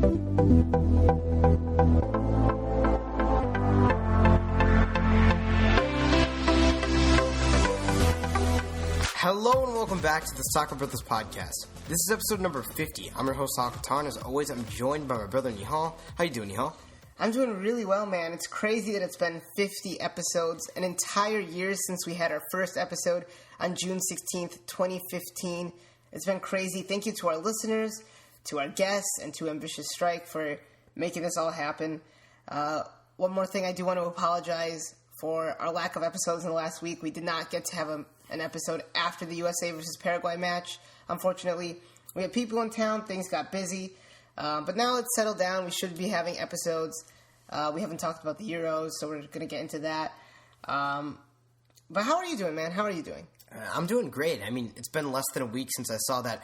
Hello and welcome back to the Soccer Brothers Podcast. This is episode number 50. I'm your host, Sahil, and as always, I'm joined by my brother, Nihal. How you doing, Nihal? I'm doing really well, man. It's crazy that it's been 50 episodes, an entire year since we had our first episode on June 16th, 2015. It's been crazy. Thank you to our listeners, to our guests, and to Ambitious Strike for making this all happen. One more thing, I do want to apologize for our lack of episodes in the last week. We did not get to have an episode after the USA versus Paraguay match. Unfortunately, we had people in town, things got busy, but now it's settled down. We should be having episodes. We haven't talked about the Euros, so we're going to get into that. But how are you doing, man? How are you doing? I'm doing great. I mean, it's been less than a week since I saw that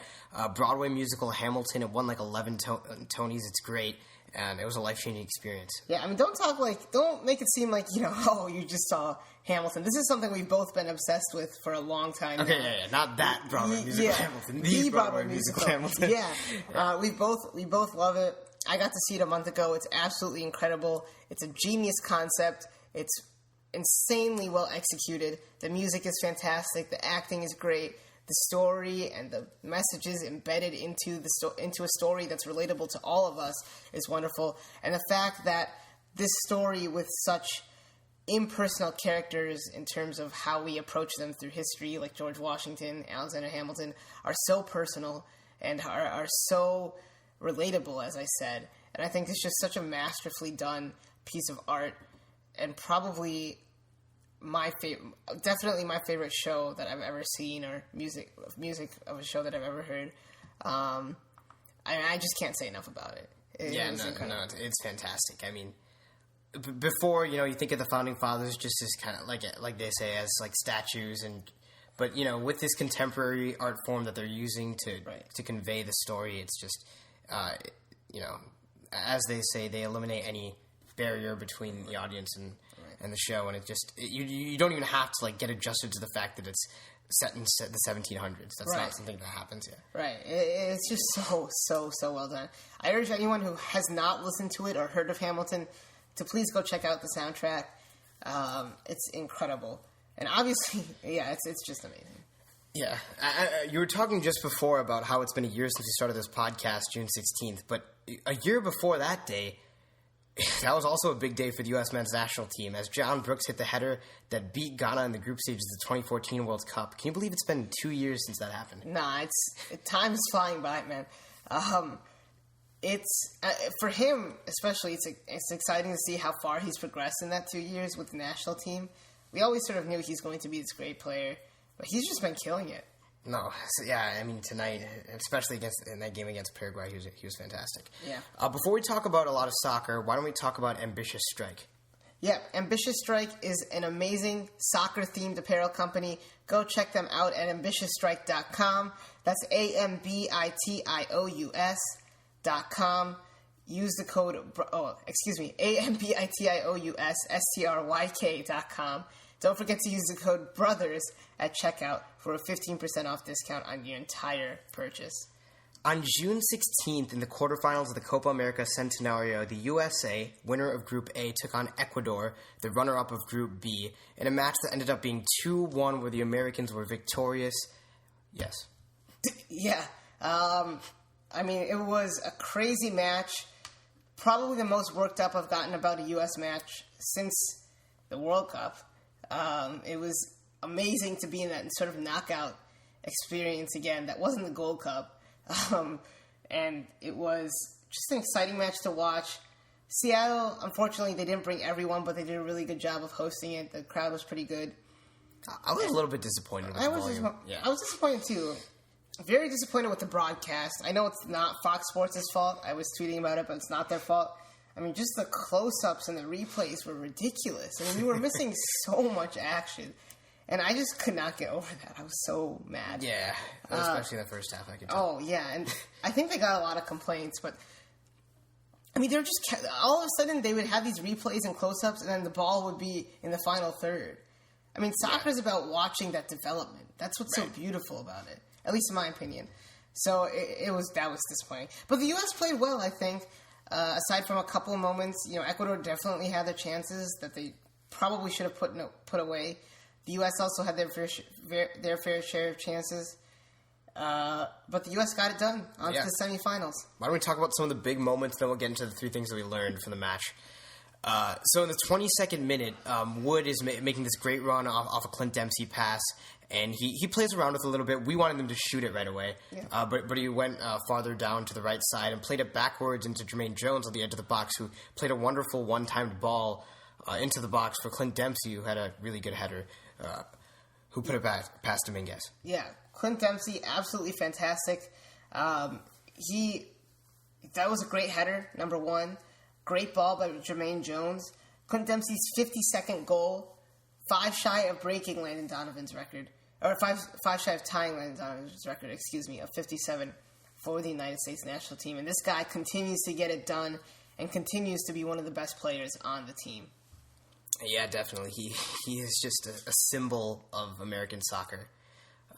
Broadway musical Hamilton. It won like 11 Tonys. It's great. And it was a life-changing experience. Yeah, I mean, don't make it seem like, you just saw Hamilton. This is something we've both been obsessed with for a long time now. Okay, yeah, not that Broadway musical Hamilton. The Broadway musical Hamilton. Yeah, we both love it. I got to see it a month ago. It's absolutely incredible. It's a genius concept. It's insanely well executed. The music is fantastic. The acting is great. The story and the messages embedded into a story that's relatable to all of us is wonderful. And the fact that this story with such impersonal characters in terms of how we approach them through history, like George Washington, Alexander Hamilton, are so personal and are so relatable, as I said. And I think it's just such a masterfully done piece of art, and probably definitely my favorite show that I've ever seen, or music of a show that I've ever heard. I just can't say enough about it. It's fantastic. I mean, before, you think of the Founding Fathers just as kind of like they say, as like statues, but with this contemporary art form that they're using to convey the story, it's just, as they say, they eliminate any barrier between the audience and the show, and it just you don't even have to get adjusted to the fact that it's set in the 1700s. That's not something that happens here. Right. It's just so well done. I urge anyone who has not listened to it or heard of Hamilton to please go check out the soundtrack. It's incredible, and obviously, it's just amazing. Yeah, you were talking just before about how it's been a year since we started this podcast, June 16th, but a year before that day, that was also a big day for the U.S. men's national team, as John Brooks hit the header that beat Ghana in the group stage of the 2014 World Cup. Can you believe it's been 2 years since that happened? Nah, time is flying by, man. It's for him especially. It's exciting to see how far he's progressed in that 2 years with the national team. We always sort of knew he's going to be this great player, but he's just been killing it. No, I mean, tonight, especially in that game against Paraguay, he was fantastic. Yeah. Before we talk about a lot of soccer, why don't we talk about Ambitious Strike? Yeah, Ambitious Strike is an amazing soccer-themed apparel company. Go check them out at ambitiousstrike.com. That's AMBITIOUS.com. Use the code, AMBITIOUSSTRYK.com. Don't forget to use the code BROTHERS at checkout for a 15% off discount on your entire purchase. On June 16th, in the quarterfinals of the Copa America Centenario, the USA, winner of Group A, took on Ecuador, the runner-up of Group B, in a match that ended up being 2-1, where the Americans were victorious. Yes. Yeah. I mean, it was a crazy match. Probably the most worked up I've gotten about a U.S. match since the World Cup. It was amazing to be in that sort of knockout experience again. That wasn't the Gold Cup. And it was just an exciting match to watch. Seattle, unfortunately, they didn't bring everyone, but they did a really good job of hosting it. The crowd was pretty good. I was a little bit disappointed with the volume. I was disappointed, too. Very disappointed with the broadcast. I know it's not Fox Sports' fault. I was tweeting about it, but it's not their fault. I mean, just the close-ups and the replays were ridiculous. I mean, we were missing so much action. And I just could not get over that. I was so mad. Yeah, especially in the first half, I could tell. Oh, yeah, and I think they got a lot of complaints, but I mean, they're just all of a sudden they would have these replays and close-ups, and then the ball would be in the final third. I mean, soccer is about watching that development. That's what's so beautiful about it, at least in my opinion. So that was disappointing. But the U.S. played well, I think. Aside from a couple of moments, Ecuador definitely had their chances that they probably should have put away. The U.S. also had their fair share of chances. But the U.S. got it done on to the semifinals. Why don't we talk about some of the big moments, then we'll get into the three things that we learned from the match. So in the 22nd minute, Wood is making this great run off a Clint Dempsey pass, and he plays around with it a little bit. We wanted him to shoot it right away, but he went farther down to the right side and played it backwards into Jermaine Jones on the edge of the box, who played a wonderful one-timed ball into the box for Clint Dempsey, who had a really good header, who put it back past Dominguez. Yeah, Clint Dempsey, absolutely fantastic. That was a great header, number one. Great ball by Jermaine Jones. Clint Dempsey's 52nd goal, 5 shy of breaking Landon Donovan's record, or 5 shy of tying Landon Donovan's record, of 57 for the United States national team. And this guy continues to get it done and continues to be one of the best players on the team. Yeah, definitely. He is just a symbol of American soccer.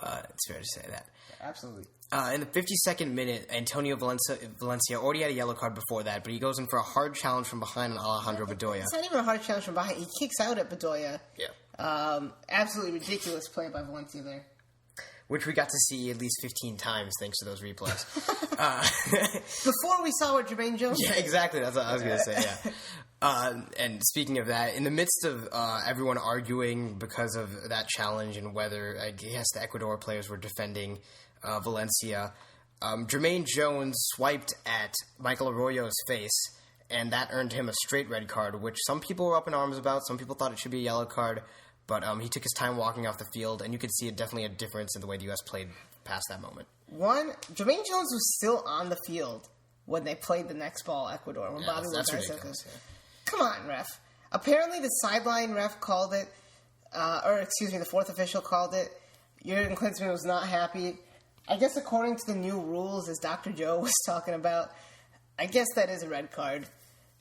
It's fair to say that. Absolutely. In the 52nd minute, Antonio Valencia already had a yellow card before that, but he goes in for a hard challenge from behind on Alejandro Bedoya. It's not even a hard challenge from behind. He kicks out at Bedoya. Yeah. Absolutely ridiculous play by Valencia there. Which we got to see at least 15 times thanks to those replays. Before we saw what Jermaine Jones Yeah, exactly. That's what I was going to say, yeah. And speaking of that, in the midst of everyone arguing because of that challenge and whether, I guess, the Ecuador players were defending Valencia, Jermaine Jones swiped at Michael Arroyo's face, and that earned him a straight red card, which some people were up in arms about. Some people thought it should be a yellow card, but he took his time walking off the field, and you could see definitely a difference in the way the U.S. played past that moment. Jermaine Jones was still on the field when they played the next ball, Ecuador. When Bobby that's ridiculous. Come on, ref. Apparently the sideline ref called it, the fourth official called it. Jurgen Klinsmann was not happy. I guess according to the new rules, as Dr. Joe was talking about, I guess that is a red card.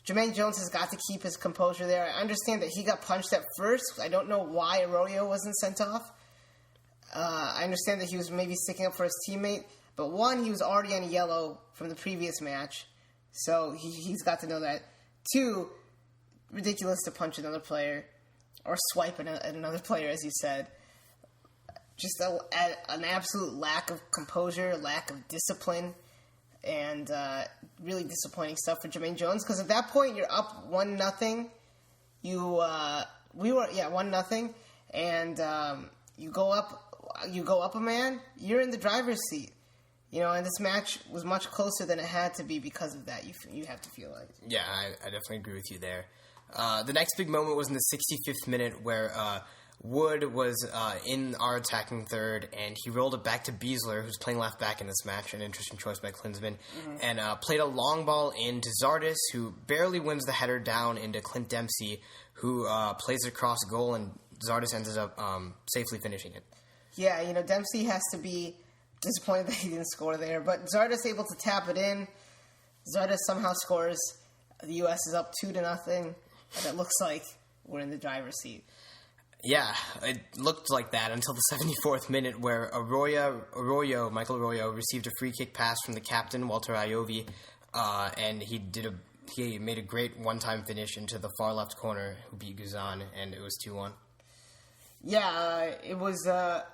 Jermaine Jones has got to keep his composure there. I understand that he got punched at first. I don't know why Arroyo wasn't sent off. I understand that he was maybe sticking up for his teammate. But one, he was already on a yellow from the previous match. So he's got to know that. Two, ridiculous to punch another player. Or swipe at another player, as you said. Just an absolute lack of composure, lack of discipline. And really disappointing stuff for Jermaine Jones, because at that point you're up 1-0. We were 1-0, and you go up a man. You're in the driver's seat, And this match was much closer than it had to be because of that. You have to feel like. Yeah, I definitely agree with you there. The next big moment was in the 65th minute where Wood was in our attacking third, and he rolled it back to Beasler, who's playing left back in this match, an interesting choice by Klinsmann, and played a long ball into Zardes, who barely wins the header down into Clint Dempsey, who plays it across goal, and Zardes ends up safely finishing it. Yeah, Dempsey has to be disappointed that he didn't score there, but Zardes able to tap it in. Zardes somehow scores. The U.S. is up 2-0, and it looks like we're in the driver's seat. Yeah, it looked like that until the 74th minute, where Michael Arroyo, received a free kick pass from the captain, Walter Iovi, and he made a great one-time finish into the far left corner, who beat Guzan, and it was 2-1. Yeah, it was a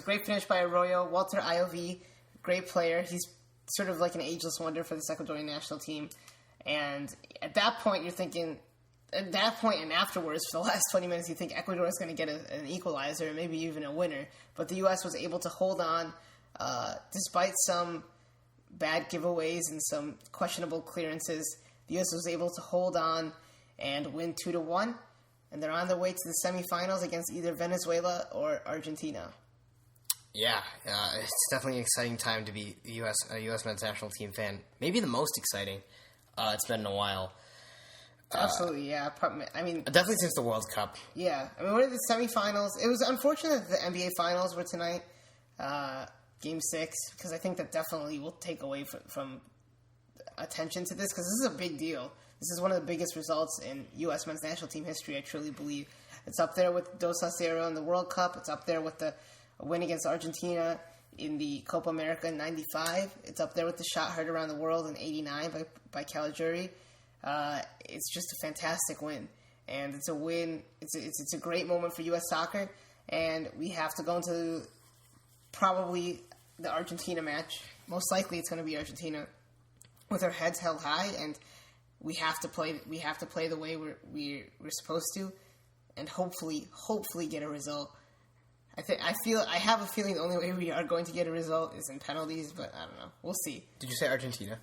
great finish by Arroyo. Walter Iovi, great player. He's sort of like an ageless wonder for the Ecuadorian national team. And at that point, you're thinking... At that point and afterwards, for the last 20 minutes, you think Ecuador is going to get an equalizer, maybe even a winner. But the U.S. was able to hold on, despite some bad giveaways and some questionable clearances. The U.S. was able to hold on and win 2-1, and they're on their way to the semifinals against either Venezuela or Argentina. Yeah, it's definitely an exciting time to be a U.S. men's national team fan. Maybe the most exciting. It's been a while. Absolutely, yeah. I mean, definitely since the World Cup. Yeah, I mean, we're in the semifinals. It was unfortunate that the NBA Finals were tonight, Game 6, because I think that definitely will take away from attention to this, because this is a big deal. This is one of the biggest results in U.S. men's national team history, I truly believe. It's up there with Dos a 0 in the World Cup. It's up there with the win against Argentina in the Copa America in '95. It's up there with the shot heard around the world in '89 by Caligiuri. It's just a fantastic win, and it's a win. It's a great moment for U.S. soccer, and we have to go into probably the Argentina match. Most likely, it's going to be Argentina with our heads held high, and we have to play. We have to play the way we're supposed to, and hopefully get a result. I have a feeling the only way we are going to get a result is in penalties, but I don't know. We'll see. Did you say Argentina?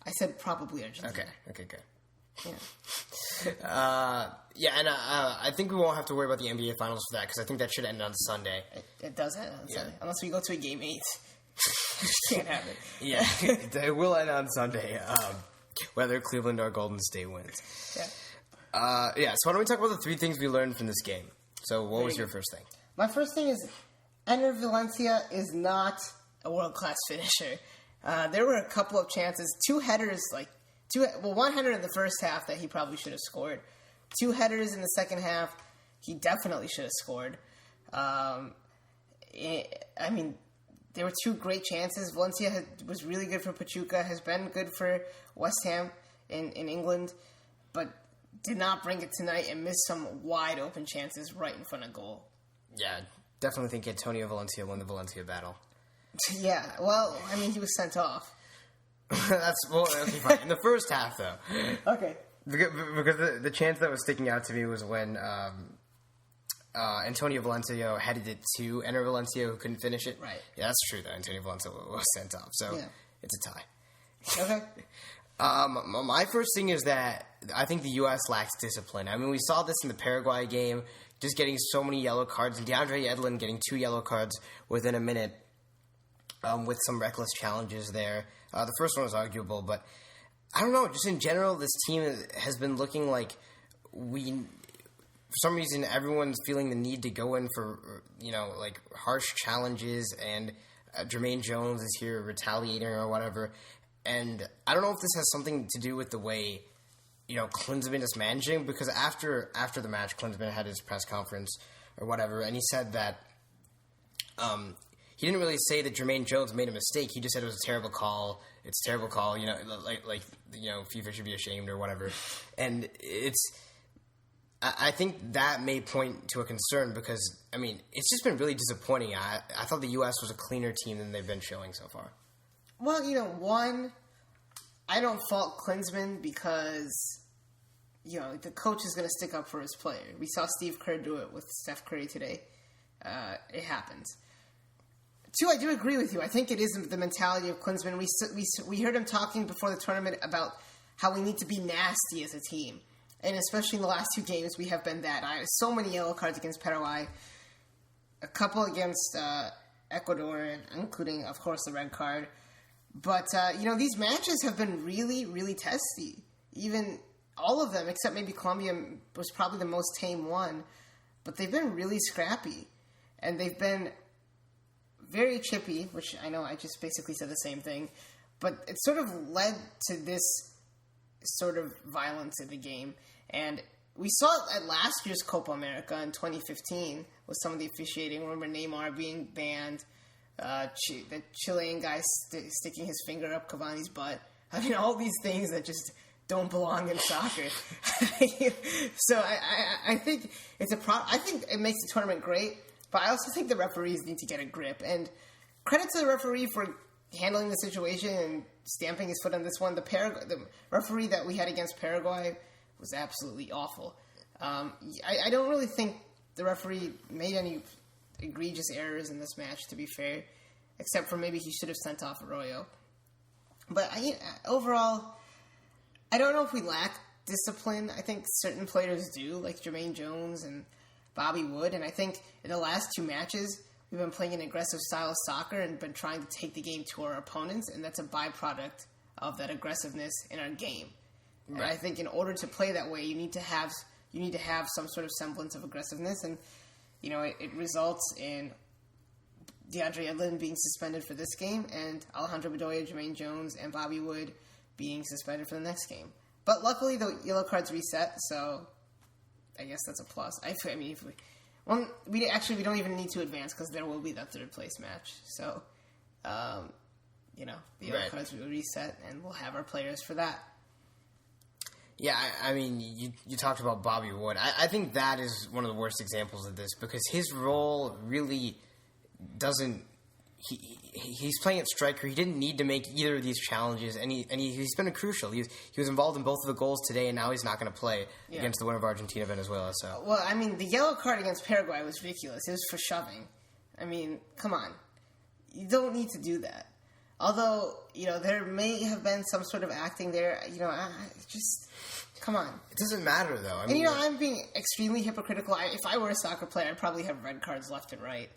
I said probably Argentina. Okay, good. Yeah. And I think we won't have to worry about the NBA Finals for that, because I think that should end on Sunday. It does end on Sunday, unless we go to a Game 8. Can't have it. Yeah, it will end on Sunday, whether Cleveland or Golden State wins. Yeah. So why don't we talk about the 3 things we learned from this game? So what was your first thing? My first thing is, Enner Valencia is not a world-class finisher. There were a couple of chances, 2 headers, one header in the first half that he probably should have scored. 2 headers in the second half, he definitely should have scored. There were 2 great chances. Valencia was really good for Pachuca, has been good for West Ham in England, but did not bring it tonight and missed some wide-open chances right in front of goal. Yeah, definitely think Antonio Valencia won the Valencia battle. Yeah, well, he was sent off. Okay, fine. In the first half, though. Okay. Because the chance that was sticking out to me was when Antonio Valencia headed it to Enner Valencia, who couldn't finish it. Right. Yeah, that's true, though. Antonio Valencia was sent off, so it's a tie. Okay. My first thing is that I think the U.S. lacks discipline. We saw this in the Paraguay game, just getting so many yellow cards, and DeAndre Edlin getting 2 yellow cards within a minute with some reckless challenges there. The first one was arguable, but I don't know. Just in general, this team has been looking like for some reason, everyone's feeling the need to go in for, harsh challenges, and Jermaine Jones is here retaliating or whatever. And I don't know if this has something to do with the way, Klinsmann is managing, because after the match, Klinsmann had his press conference or whatever, and he said that he didn't really say that Jermaine Jones made a mistake. He just said it was a terrible call. It's a terrible call, FIFA should be ashamed or whatever. And I think that may point to a concern, because, it's just been really disappointing. I thought the U.S. was a cleaner team than they've been showing so far. Well, I don't fault Klinsmann because, the coach is going to stick up for his player. We saw Steve Kerr do it with Steph Curry today. It happens. 2, I do agree with you. I think it is the mentality of Klinsmann. We heard him talking before the tournament about how we need to be nasty as a team. And especially in the last 2 games, we have been that. I have so many yellow cards against Paraguay. A couple against Ecuador, including, of course, the red card. But, these matches have been really, really testy. Even all of them, except maybe Colombia was probably the most tame one. But they've been really scrappy. And they've been very chippy, which I know I just basically said the same thing. But it sort of led to this sort of violence in the game. And we saw it at last year's Copa America in 2015 with some of the officiating. Remember Neymar being banned. The Chilean guy sticking his finger up Cavani's butt. All these things that just don't belong in soccer. So I think it's I think it makes the tournament great, but I also think the referees need to get a grip. And credit to the referee for handling the situation and stamping his foot on this one. The referee that we had against Paraguay was absolutely awful. I don't really think the referee made any egregious errors in this match, to be fair, except for maybe he should have sent off Arroyo. But overall, I don't know if we lack discipline. I think certain players do, like Jermaine Jones and Bobby Wood, and I think in the last 2 matches, we've been playing an aggressive style of soccer and been trying to take the game to our opponents, and that's a byproduct of that aggressiveness in our game. Right. And I think in order to play that way, you need to have some sort of semblance of aggressiveness, and it results in DeAndre Edlin being suspended for this game, and Alejandro Bedoya, Jermaine Jones, and Bobby Wood being suspended for the next game. But luckily, the yellow cards reset, so I guess that's a plus. We don't even need to advance because there will be that 3rd place match. So the yellow cards will reset, and we'll have our players for that. Yeah, I mean, you talked about Bobby Wood. I think that is one of the worst examples of this because his role really doesn't. He's playing at striker. He didn't need to make either of these challenges, and he's been crucial. He was involved in both of the goals today, and now he's not going to play against the winner of Argentina Venezuela. So, well, I mean, the yellow card against Paraguay was ridiculous. It was for shoving. I mean, come on, you don't need to do that. Although there may have been some sort of acting there. Just come on. It doesn't matter though. I mean, I'm being extremely hypocritical. If I were a soccer player, I'd probably have red cards left and right.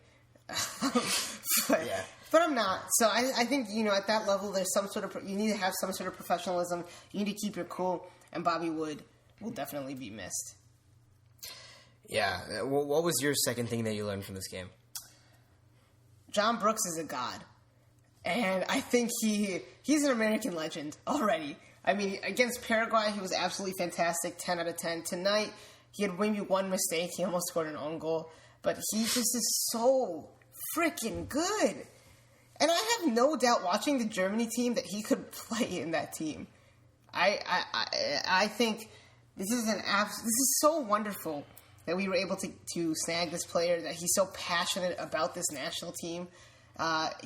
But I'm not. So I think at that level, there's some sort of you need to have some sort of professionalism. You need to keep your cool, and Bobby Wood will definitely be missed. Yeah. What was your second thing that you learned from this game? John Brooks is a god, and I think he's an American legend already. I mean, against Paraguay, he was absolutely fantastic, 10 out of 10. Tonight, he had maybe one mistake. He almost scored an own goal, but he just is so freaking good. And I have no doubt watching the Germany team that he could play in that team. I think this is so wonderful that we were able to snag this player, that he's so passionate about this national team.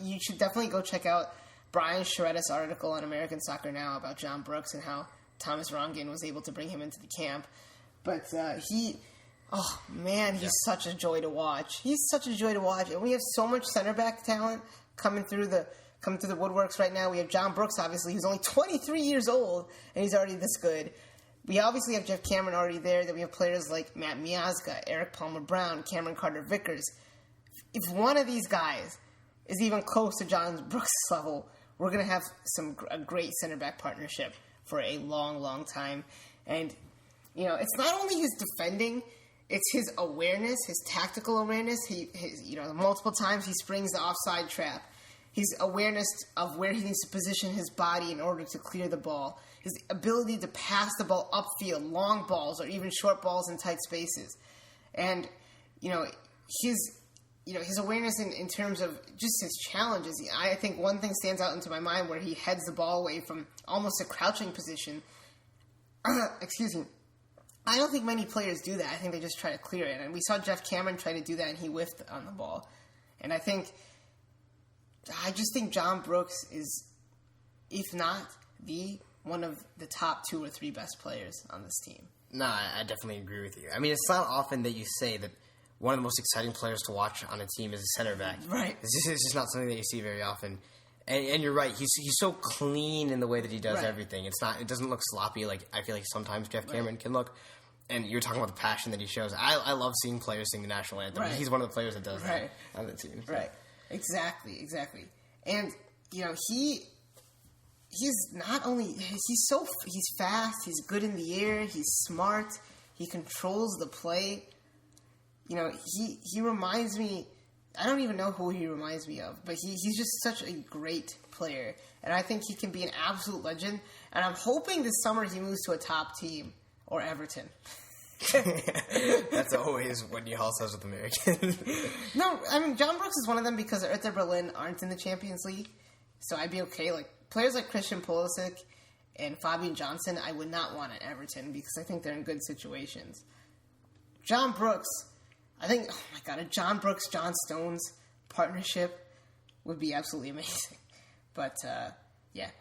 You should definitely go check out Brian Sharetta's article on American Soccer Now about John Brooks and how Thomas Rongen was able to bring him into the camp. But he's such a joy to watch. He's such a joy to watch. And we have so much center back talent coming through the woodworks right now. We have John Brooks, obviously, who's only 23 years old, and he's already this good. We obviously have Jeff Cameron already there. That we have players like Matt Miazga, Eric Palmer-Brown, Cameron Carter-Vickers. If one of these guys is even close to John Brooks' level, we're going to have a great center back partnership for a long, long time. And it's not only his defending, it's his awareness, his tactical awareness. Multiple times he springs the offside trap. His awareness of where he needs to position his body in order to clear the ball. His ability to pass the ball upfield, long balls, or even short balls in tight spaces. And, his awareness in terms of just his challenges. I think one thing stands out into my mind where he heads the ball away from almost a crouching position. Excuse me. I don't think many players do that. I think they just try to clear it. And we saw Jeff Cameron try to do that, and he whiffed on the ball. And I just think John Brooks is, if not one of the top 2 or 3 best players on this team. No, I definitely agree with you. I mean, it's not often that you say that one of the most exciting players to watch on a team is a center back. Right. It's just not something that you see very often. And you're right. He's so clean in the way that he does everything. It doesn't look sloppy like I feel like sometimes Jeff Cameron can look. And you're talking about the passion that he shows. I love seeing players sing the national anthem. Right. He's one of the players that does that on the team. So. Right. Exactly. And he's not only he's fast. He's good in the air. He's smart. He controls the play. He reminds me. I don't even know who he reminds me of, but he's just such a great player, and I think he can be an absolute legend. And I'm hoping this summer he moves to a top team or Everton. That's always what Nihal says with Americans. No, I mean John Brooks is one of them because Hertha Berlin aren't in the Champions League, so I'd be okay. Like players like Christian Pulisic and Fabian Johnson, I would not want at Everton because I think they're in good situations. John Brooks. I think, oh my God, a John Brooks-John Stones partnership would be absolutely amazing. But,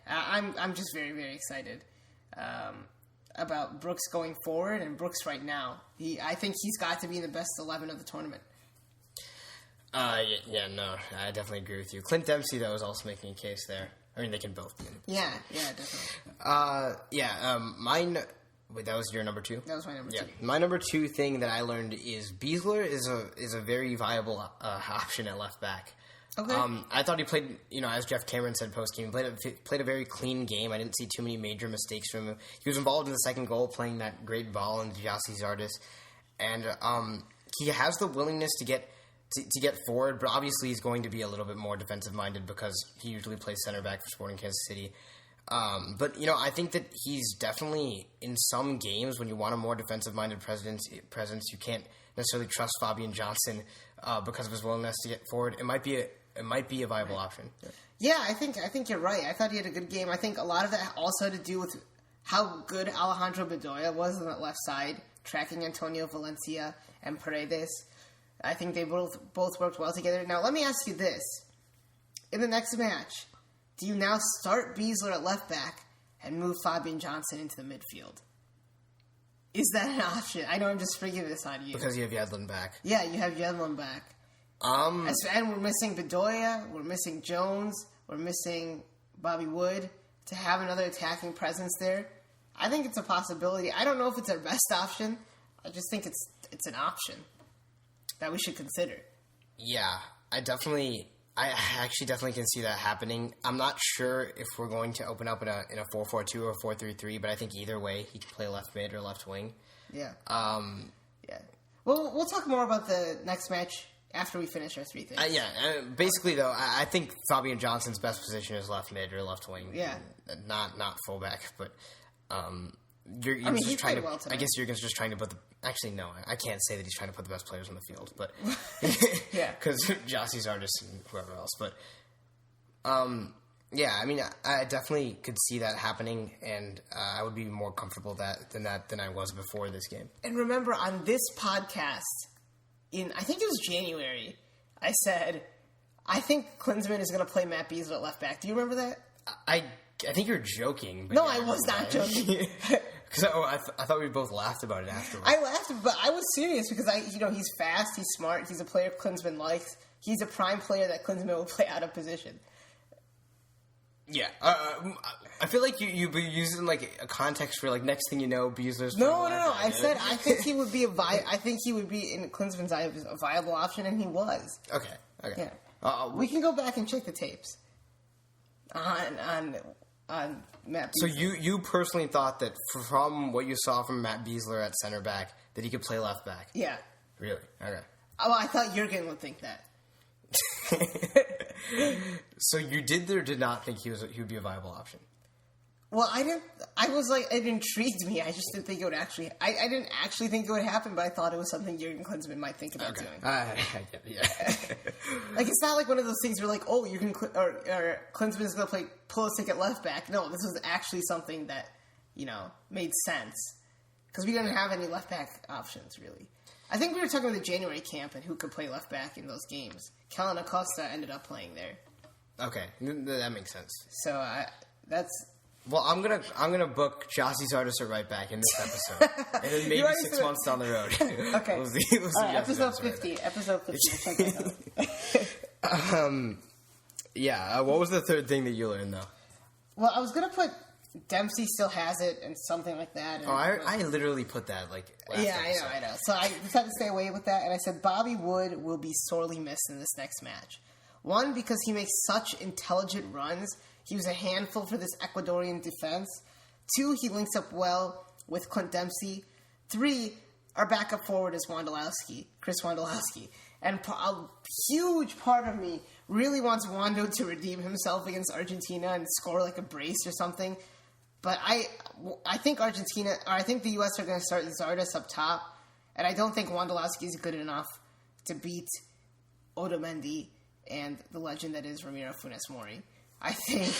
I'm just very, very excited about Brooks going forward and Brooks right now. I think he's got to be in the best 11 of the tournament. No, I definitely agree with you. Clint Dempsey, though, is also making a case there. I mean, they can both be. Yeah, definitely. Mine... Wait, that was your number 2? That was my number 2. My number 2 thing that I learned is Beasler is a very viable option at left back. Okay. I thought he played, as Jeff Cameron said post-game, played a very clean game. I didn't see too many major mistakes from him. He was involved in the second goal, playing that great ball into Gyasi Zardes. And he has the willingness to get forward, but obviously he's going to be a little bit more defensive-minded because he usually plays center back for Sporting Kansas City. But I think that he's definitely, in some games, when you want a more defensive-minded presence, you can't necessarily trust Fabian Johnson because of his willingness to get forward. It might be it might be a viable option. Yeah, I think you're right. I thought he had a good game. I think a lot of that also had to do with how good Alejandro Bedoya was on that left side, tracking Antonio Valencia and Paredes. I think they both worked well together. Now, let me ask you this. In the next match, do you now start Beasler at left back and move Fabian Johnson into the midfield? Is that an option? I know I'm just freaking this on you. Because you have Yedlin back. Yeah, you have Yedlin back. And we're missing Bedoya, we're missing Jones, we're missing Bobby Wood. To have another attacking presence there, I think it's a possibility. I don't know if it's our best option. I just think it's an option that we should consider. Yeah, I actually definitely can see that happening. I'm not sure if we're going to open up in a 4-4-2 or 4-3-3, but I think either way he can play left mid or left wing. Yeah. Yeah. Well, we'll talk more about the next match after we finish our three things. Basically, though, I think Fabian Johnson's best position is left mid or left wing. Yeah. Not fullback, but he played well tonight. I guess Jurgen's just trying to put the... Actually, no, I can't say that he's trying to put the best players on the field, but... yeah. Because Jossie's artist and whoever else, but... I definitely could see that happening, and I would be more comfortable than I was before this game. And remember, on this podcast... I think it was January, I said, I think Klinsmann is going to play Matt Beasler at left back. Do you remember that? I think you're joking. But no, I was not joking. Because I thought we both laughed about it afterwards. I laughed, but I was serious because he's fast, he's smart, he's a player Klinsmann likes. He's a prime player that Klinsmann will play out of position. Yeah, I feel like you be using like a context for like next thing you know, Beasler's. No. I said I think he would be I think he would be in Klinsmann's eye a viable option, and he was. Okay. Yeah. We can go back and check the tapes on Matt Beasler. So you personally thought that from what you saw from Matt Beasler at center back that he could play left back? Yeah. Really? Okay. Oh, I thought Jurgen would think that. So you did or did not think he would be a viable option? Well, I didn't. I was like, it intrigued me. I just didn't think it would actually. I didn't actually think it would happen, but I thought it was something Jurgen Klinsmann might think about doing. Yeah. Like, it's not like one of those things where like, oh, you can or Klinsmann is going to play Pulisic at left back. No, this was actually something that made sense because we didn't have any left back options really. I think we were talking about the January camp and who could play left back in those games. Kellen Acosta ended up playing there. Okay, that makes sense. So that's. Well, I'm gonna book Jossie's artist at right back in this episode, and then maybe 6 months down the road. Okay, we'll see all right, episode 50. Right, episode 50. Check that out. Yeah. What was the third thing that you learned though? Well, I was gonna put Dempsey still has it and something like that. And, I literally put that like. Last episode. I know. So I decided to stay away with that, and I said Bobby Wood will be sorely missed in this next match. One, because he makes such intelligent runs. He was a handful for this Ecuadorian defense. 2, he links up well with Clint Dempsey. 3, our backup forward is Chris Wondolowski. And a huge part of me really wants Wando to redeem himself against Argentina and score like a brace or something. But I think the U.S. are going to start Zardes up top. And I don't think Wondolowski is good enough to beat Otamendi and the legend that is Ramiro Funes Mori. I think,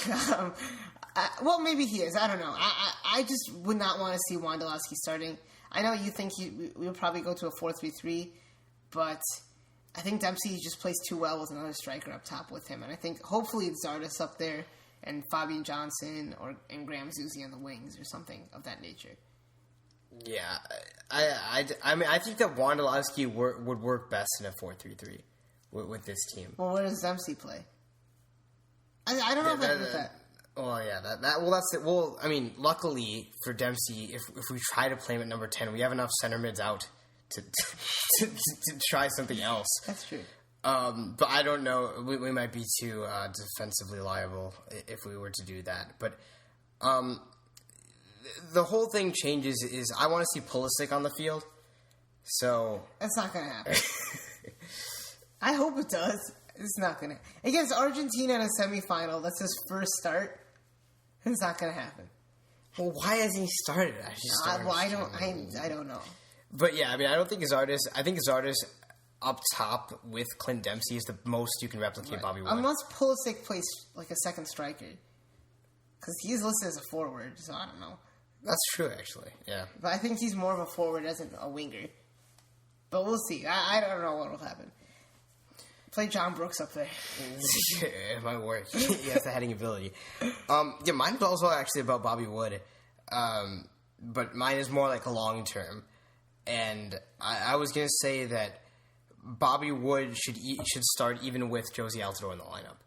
well, maybe he is. I don't know. I just would not want to see Wondolowski starting. I know you think we would probably go to a 4-3-3, but I think Dempsey just plays too well with another striker up top with him. And I think hopefully it's Zardes up there and Fabian Johnson and Graham Zusi on the wings or something of that nature. Yeah. I mean, I think that Wondolowski would work best in a 4-3-3 with this team. Well, where does Dempsey play? I don't know if I agree with that. Well, yeah, that's it. Well, I mean, luckily for Dempsey, if we try to play him at number 10, we have enough center mids out to try something else. That's true. But I don't know. We might be too defensively liable if we were to do that. But the whole thing changes is I want to see Pulisic on the field. So that's not going to happen. I hope it does. It's not going to. Against Argentina in a semifinal, that's his first start. It's not going to happen. Well, why hasn't he started? I don't know. But yeah, I mean, I don't think Zardes. I think Zardes up top with Clint Dempsey is the most you can replicate Bobby Wood. Unless Pulisic plays like a second striker. Because he's listed as a forward, so I don't know. That's true, actually, yeah. But I think he's more of a forward as a winger. But we'll see. I don't know what will happen. Play John Brooks up there. It might work. He has the heading ability. Yeah, mine is also actually about Bobby Wood. But mine is more like a long term. And I was going to say that Bobby Wood should start even with Josie Altidore in the lineup.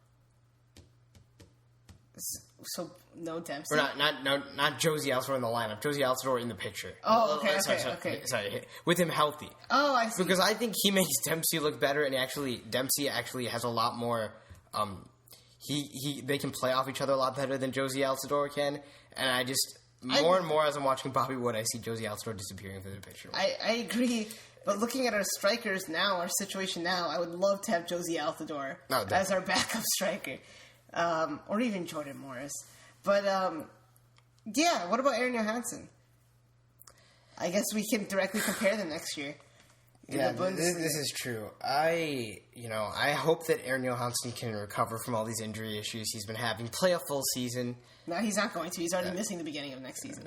So no Dempsey? Or not Josie Altidore in the lineup. Josie Altidore in the picture. Oh, okay, Sorry, with him healthy. Oh, I see. Because I think he makes Dempsey look better, and Dempsey actually has a lot more. They can play off each other a lot better than Josie Altidore can, and I just more and more as I'm watching Bobby Wood, I see Josie Altidore disappearing from the picture. I agree. But looking at our strikers now, our situation now, I would love to have Josie Altidore as our backup striker. Or even Jordan Morris. But, yeah, what about Aaron Johansson? I guess we can directly compare them next year. Yeah, this is true. I hope that Aaron Johansson can recover from all these injury issues he's been having, play a full season. No, he's not going to. He's already missing the beginning of next season.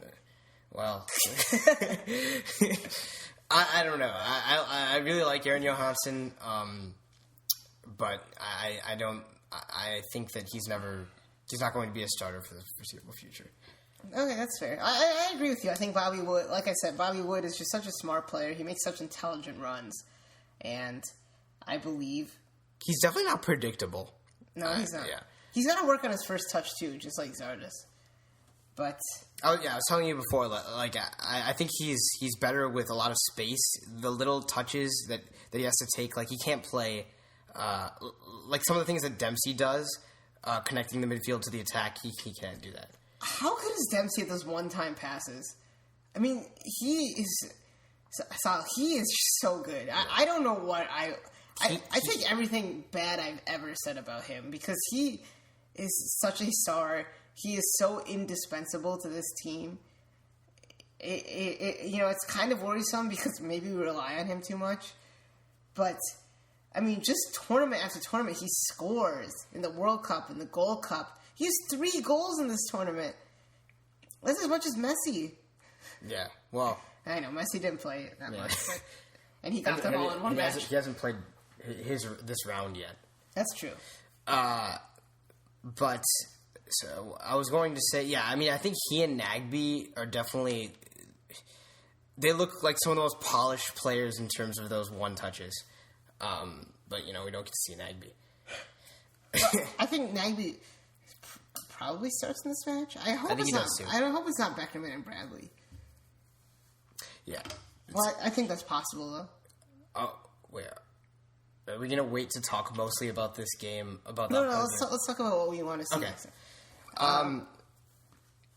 Well, I don't know. I really like Aaron Johansson, but I think that he's not going to be a starter for the foreseeable future. Okay, that's fair. I agree with you. I think Bobby Wood, like I said, Bobby Wood is just such a smart player. He makes such intelligent runs. And I believe... He's definitely not predictable. No, he's not. Yeah. He's got to work on his first touch, too, just like Zardes. But... Oh, yeah, I was telling you before, like, I think he's better with a lot of space. The little touches that he has to take, like, he can't play... like some of the things that Dempsey does, connecting the midfield to the attack, he can't do that. How good is Dempsey at those one-time passes? I mean, he is so good. I don't know what I take everything bad I've ever said about him because he is such a star. He is so indispensable to this team. It's kind of worrisome because maybe we rely on him too much, but. I mean, just tournament after tournament, he scores in the World Cup, in the Gold Cup. He has 3 goals in this tournament. That's as much as Messi. Yeah, well... I know, Messi didn't play it that much. But, and he got them all in one match. He hasn't played this round yet. That's true. But, so, I was going to say, yeah, I mean, I think he and Nagbe are definitely... They look like some of the most polished players in terms of those one touches. But, we don't get to see Nagbe. Well, I think Nagbe probably starts in this match. I hope it's not Beckerman and Bradley. Yeah. Well, I think that's possible, though. Oh, wait. Are we going to wait to talk mostly about this game? No, let's talk about what we want to see next time.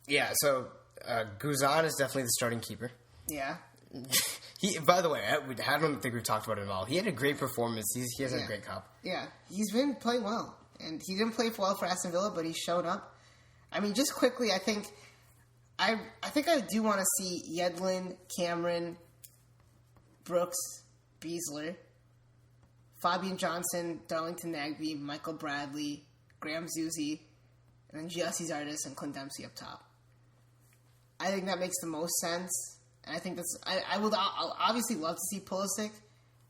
Yeah, so Guzan is definitely the starting keeper. Yeah. By the way, I don't think we've talked about it at all. He had a great performance. He has a great cup. Yeah, he's been playing well. And he didn't play well for Aston Villa, but he's shown up. I mean, just quickly, I think I do want to see Yedlin, Cameron, Brooks, Beasler, Fabian Johnson, Darlington Nagbe, Michael Bradley, Graham Zusi, and then Giassi Zardes and Clint Dempsey up top. I think that makes the most sense. And I think I'll obviously love to see Pulisic.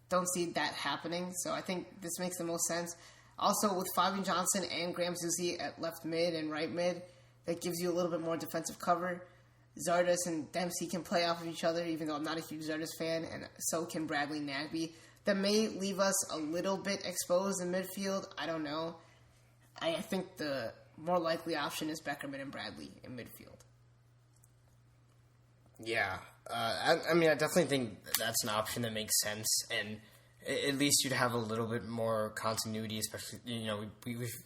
Don't see that happening. So I think this makes the most sense. Also, with Fabian Johnson and Graham Zusi at left mid and right mid, that gives you a little bit more defensive cover. Zardes and Dempsey can play off of each other, even though I'm not a huge Zardes fan, and so can Bradley Nagbe. That may leave us a little bit exposed in midfield. I don't know. I think the more likely option is Beckerman and Bradley in midfield. Yeah. I mean, I definitely think that's an option that makes sense, and at least you'd have a little bit more continuity, especially,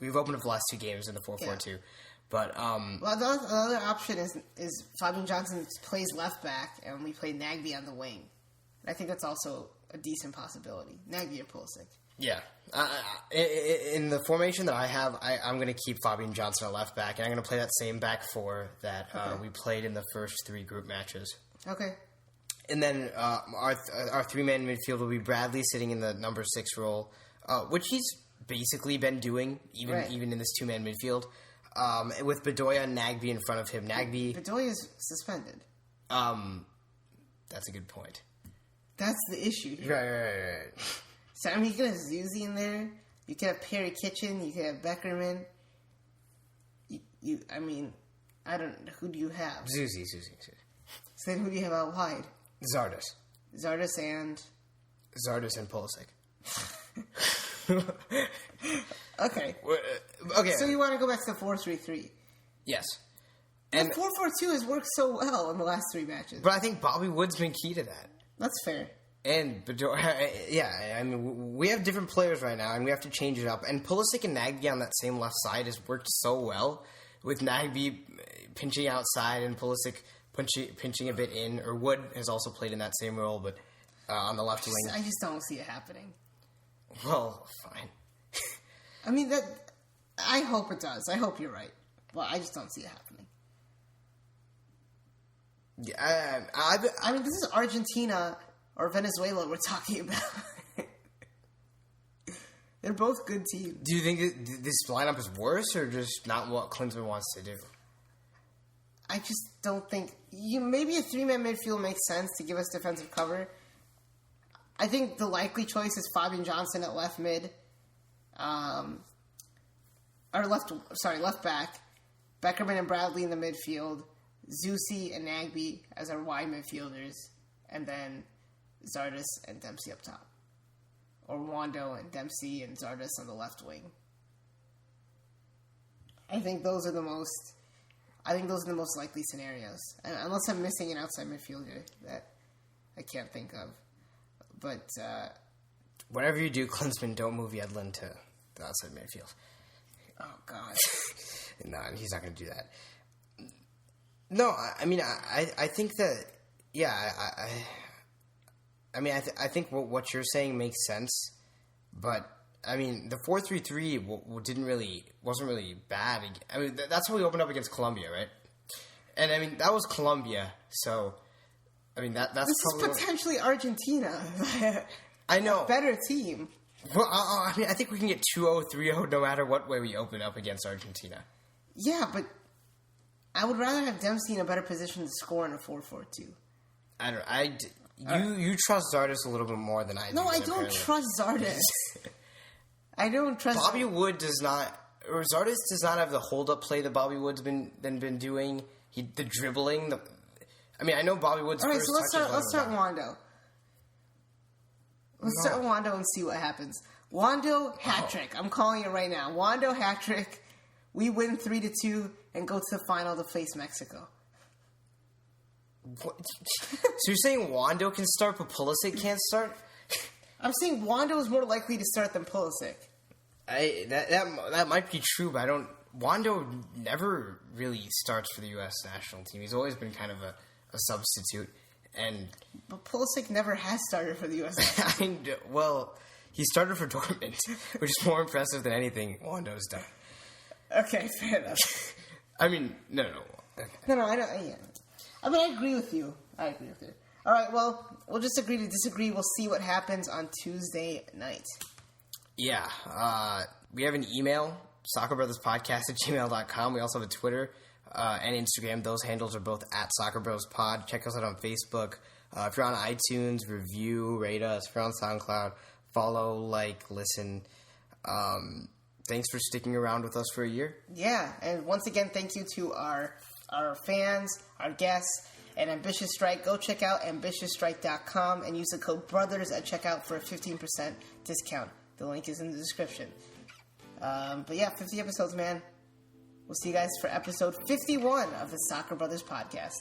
we've opened up the last 2 games in the 4-4-2. But, well, the other option is Fabian Johnson plays left back, and we play Nagbe on the wing. And I think that's also a decent possibility. Nagbe or Pulisic. Yeah. In the formation that I have, I'm going to keep Fabian Johnson at left back, and I'm going to play that same back 4 that we played in the first 3 group matches. Okay. And then our three-man midfield will be Bradley sitting in the number 6 role, which he's basically been doing, even in this two-man midfield, with Bedoya and Nagbe in front of him. Bedoya is suspended. That's a good point. That's the issue here. Right. So, I mean, you could have Zuzi in there. You could have Perry Kitchen. You could have Beckerman. I mean, I don't know. Who do you have? Zuzi. So then who do you have out wide? Zardes and Pulisic. Okay. Okay. So you want to go back to the 4-3-3? Yes. And 4-4-2 has worked so well in the last 3 matches. But I think Bobby Wood's been key to that. That's fair. And yeah, I mean, we have different players right now, and we have to change it up. And Pulisic and Nagbe on that same left side has worked so well, with Nagbe pinching outside and Pulisic pinching a bit in. Or Wood has also played in that same role, but on the left wing. I just don't see it happening. Well, fine. I mean, I hope it does. I hope you're right. But I just don't see it happening. Yeah, I mean, this is Argentina or Venezuela we're talking about. They're both good teams. Do you think this lineup is worse or just not what Klinsmann wants to do? I just don't think... Maybe a 3-man midfield makes sense to give us defensive cover. I think the likely choice is Fabian Johnson at left mid. Left back. Beckerman and Bradley in the midfield. Zusi and Nagbe as our wide midfielders. And then Zardes and Dempsey up top. Or Wando and Dempsey and Zardes on the left wing. I think those are the most likely scenarios. Unless I'm missing an outside midfielder that I can't think of. But whatever you do, Klinsmann, don't move Yedlin to the outside midfield. Oh, God. No, he's not going to do that. No, I mean, I think that, yeah, I think what you're saying makes sense, but, I mean, the 4-3-3 wasn't really bad. I mean, that's how we opened up against Colombia, right? And, I mean, that was Colombia, so, I mean, that's this probably... This is potentially Argentina. I know. A better team. Well, I mean, I think we can get 2-0, 3-0 no matter what way we open up against Argentina. Yeah, but I would rather have Dempsey in a better position to score in a 4-4-2. You trust Zardes a little bit more than I do. No, I don't trust Zardes. I don't trust... Bobby Wood does not... Or Zardes does not have the hold-up play that Bobby Wood's been doing. The dribbling. I mean, I know Bobby Wood's all right, first so touch let's start Wando. Let's start Wando and see what happens. Wando hat-trick. I'm calling it right now. Wando hat-trick. We win 3-2 and go to the final to face Mexico. What? So you're saying Wando can start, but Pulisic can't start? I'm saying Wando is more likely to start than Pulisic. That might be true, but Wando never really starts for the U.S. national team. He's always been kind of a substitute. But Pulisic never has started for the U.S. Well, he started for Dortmund, which is more impressive than anything Wando's done. Okay, fair enough. I mean, no. Okay. No, I don't. Yeah. I mean, I agree with you. All right, well, we'll just agree to disagree. We'll see what happens on Tuesday night. Yeah. We have an email, SoccerBrothersPodcast@gmail.com. We also have a Twitter and Instagram. Those handles are both at SoccerBrosPod. Check us out on Facebook. If you're on iTunes, review, rate us. If you're on SoundCloud, follow, listen. Thanks for sticking around with us for a year. Yeah, and once again, thank you to our fans, our guests, and Ambitious Strike. Go check out ambitiousstrike.com and use the code BROTHERS at checkout for a 15% discount. The link is in the description. But yeah, 50 episodes, man. We'll see you guys for episode 51 of the Soccer Brothers Podcast.